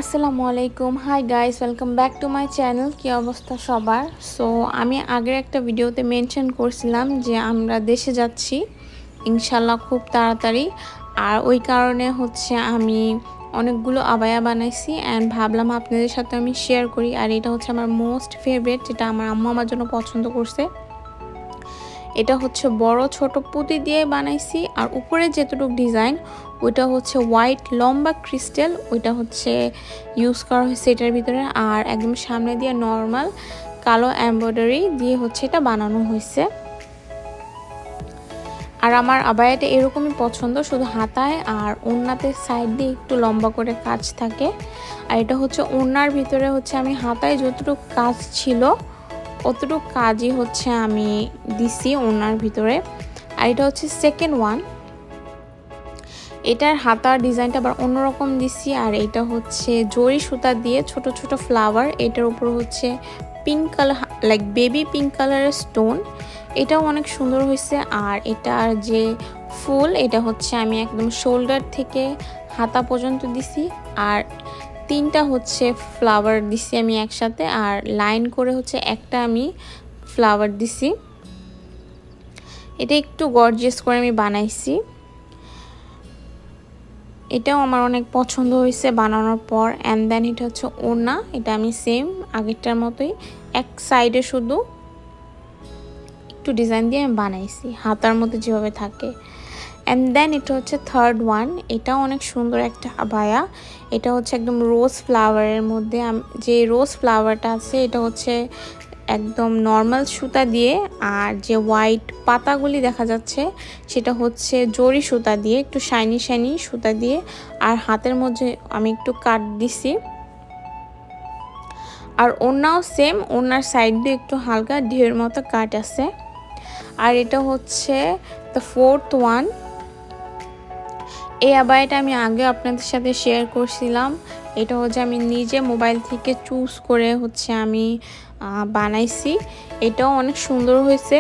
আসসালামু আলাইকুম। Hi guys, welcome back to my channel. কি অবস্থা সবার? সো আমি আগের একটা ভিডিওতে মেনশন করছিলাম যে আমরা দেশে যাচ্ছি ইনশাল্লাহ খুব তাড়াতাড়ি। আর ওই কারণে আমি অনেকগুলো আবায়া বানাইছি অ্যান্ড ভাবলাম আপনাদের সাথে আমি শেয়ার করি। আর এটা হচ্ছে আমার মোস্ট ফেভারিট, যেটা আমার আম্মু আমার জন্য পছন্দ করছে। এটা হচ্ছে বড় ছোট পুঁতি দিয়ে বানাইছি। আর উপরে যেটুকু ডিজাইন ওইটা হচ্ছে হোয়াইট লম্বা ক্রিস্টাল, ওইটা হচ্ছে ইউজ করা হয়েছে এটার ভিতরে। আর একদম সামনে দিয়ে নর্মাল কালো এমব্রয়ডারি দিয়ে এটা বানানো হয়েছে। আর আমার আবায়াটা এরকমই পছন্দ, শুধু হাতায় আর ওড়নাতে সাইড দিয়ে একটু লম্বা করে কাজ থাকে। আর এটা হচ্ছে ওড়নার ভিতরে আমি হাতায় যতটুকু কাজ ছিল অতটুকু কাজই আমি দিছি ওড়নার ভিতরে। আর এটা হচ্ছে সেকেন্ড ওয়ান, এটার হাতার ডিজাইনটা আবার অন্যরকম দিছি। আর এটা হচ্ছে জরি সুতা দিয়ে ছোট ছোট ফ্লাওয়ার, এটার উপর pink colour like baby pink কালারের স্টোন, এটাও অনেক সুন্দর হয়েছে। আর এটার যে ফুল এটা আমি একদম শোল্ডার থেকে হাতা পর্যন্ত দিছি। আর তিনটা ফ্লাওয়ার দিছি আমি একসাথে, আর লাইন করে একটা আমি ফ্লাওয়ার দিছি। এটা একটু গর্জিয়াস করে আমি বানাইছি। এটাও আমার অনেক পছন্দ হয়েছে বানানোর পর। অ্যান্ড দেন এটা হচ্ছে ওড়না, এটা আমি সেম আগেরটার মতোই এক সাইডে শুধু একটু ডিজাইন দিয়ে আমি বানাইছি হাতার মধ্যে যেভাবে থাকে। অ্যান্ড দেন এটা হচ্ছে থার্ড ওয়ান, এটাও অনেক সুন্দর একটা আবায়া। এটা একদম রোজ ফ্লাওয়ারের মধ্যে, যে রোজ ফ্লাওয়ারটা আছে এটা একদম নর্মাল সুতা দিয়ে, আর যে হোয়াইট পাতাগুলি দেখা যাচ্ছে সেটা জরি সুতা দিয়ে, একটু শাইনি শাইনি সুতা দিয়ে। আর হাতের মধ্যে আমি একটু কাট দিছি। আর ওড়নাও সেম, ওড়নার সাইড দিয়ে একটু হালকা ঢেউয়ের মতো কাট আছে। আর এটা হচ্ছে দ্য ফোর্থ ওয়ান। এই আবায়াটা আমি আগে আপনাদের সাথে শেয়ার করছিলাম। এটা আমি নিজে মোবাইল থেকে চুজ করে আমি বানাইছি। এটাও অনেক সুন্দর হয়েছে,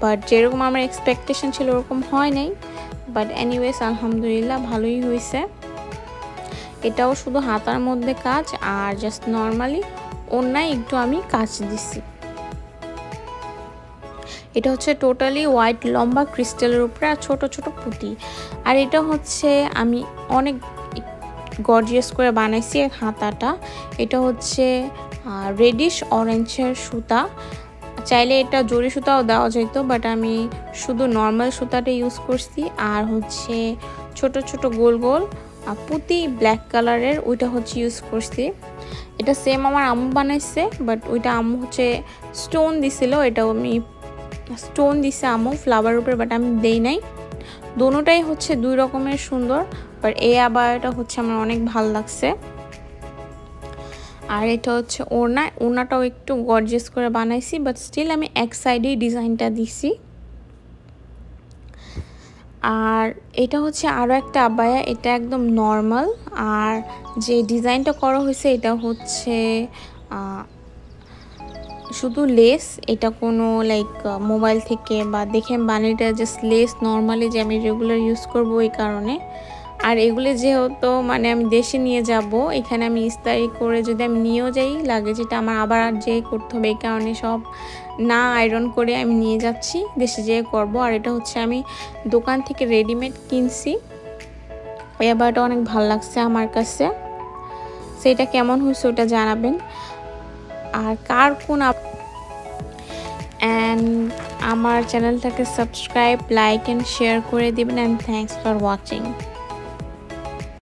বাট যেরকম আমার এক্সপেকটেশন ছিল ওরকম হয় নাই। বাট এনিওয়েজ আলহামদুলিল্লাহ ভালোই হয়েছে। এটাও শুধু হাতার মধ্যে কাজ, আর জাস্ট নর্মালি ওড়নায় একটু আমি কাজ দিছি। এটা টোটালি হোয়াইট লম্বা ক্রিস্টালের উপরে আর ছোট ছোট পুঁতি। আর এটা আমি অনেক গর্জিয়াস করে বানাইছি হাতাটা। এটা রেডিশ অরেঞ্জের সুতা, চাইলে এটা জরি সুতাও দেওয়া যেত, বাট আমি শুধু নর্মাল সুতাটা ইউজ করছি। আর ছোট ছোট গোল গোল পুঁতি ব্ল্যাক কালারের, ওইটা ইউজ করছি। এটা সেম আমার আম্মু বানাইছে, বাট ওইটা আম্মু স্টোন দিছিল, এটাও আমি স্টোন দিছে আম্মু ফ্লাওয়ার উপরে, বাট আমি দেই নাই। দোনোটাই দুই রকমের সুন্দর, বাট এই আবায়াটা আমার অনেক ভালো লাগছে। আর এটা ওড়নাটাও একটু গর্জিয়াস করে বানাইছি, বাট স্টিল আমি এক সাইডেই ডিজাইনটা দিছি। আর এটা আরও একটা আবায়া, এটা একদম নর্মাল। আর যে ডিজাইনটা করা হয়েছে এটা শুধু লেস, এটা কোনো লাইক মোবাইল থেকে বা দেখে বানিয়েটা জাস্ট লেস নর্মালি যে আমি রেগুলার ইউজ করব এই কারণে। আর এগুলো যেহেতু আমি দেশে নিয়ে যাব, এখানে আমি ইস্তারি করে যদি আমি নিয়েও যাই লাগে, যেটা আমার আবার আর যেয়ে করতে হবে, এই কারণে সব না আয়রন করে আমি নিয়ে যাচ্ছি, দেশে যেয়ে করব। আর এটা আমি দোকান থেকে রেডিমেড কিনছি। এই আবারটা অনেক ভালো লাগছে আমার কাছে। সেটা কেমন হয়েছে ওটা জানাবেন। আর কার কোন অ্যান্ড আমার চ্যানেলটাকে সাবস্ক্রাইব, লাইক অ্যান্ড শেয়ার করে দিবেন। And thanks for watching.